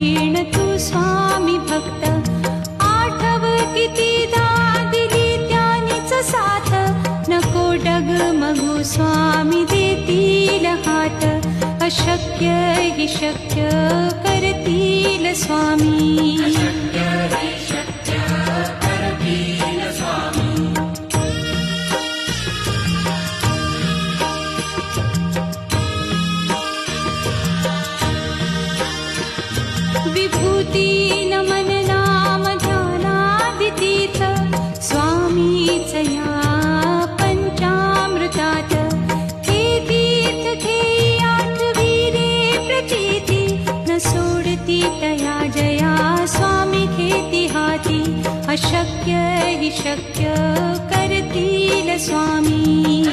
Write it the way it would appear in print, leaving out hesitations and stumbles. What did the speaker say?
येण तू स्वामी भक्त आठव कितीदा दिली त्यानीच साथ नको डगमगू स्वामी देतील हात अशक्य हि शक्य करतील स्वामी विभूती नमन नाम ध्यानादितीत स्वामीच या पंचामृतात हे तीर्थ घेई आठवी रे प्रचिती न सोडती तया जया स्वामी घेती हाती अशक्य हि शक्य करतील स्वामी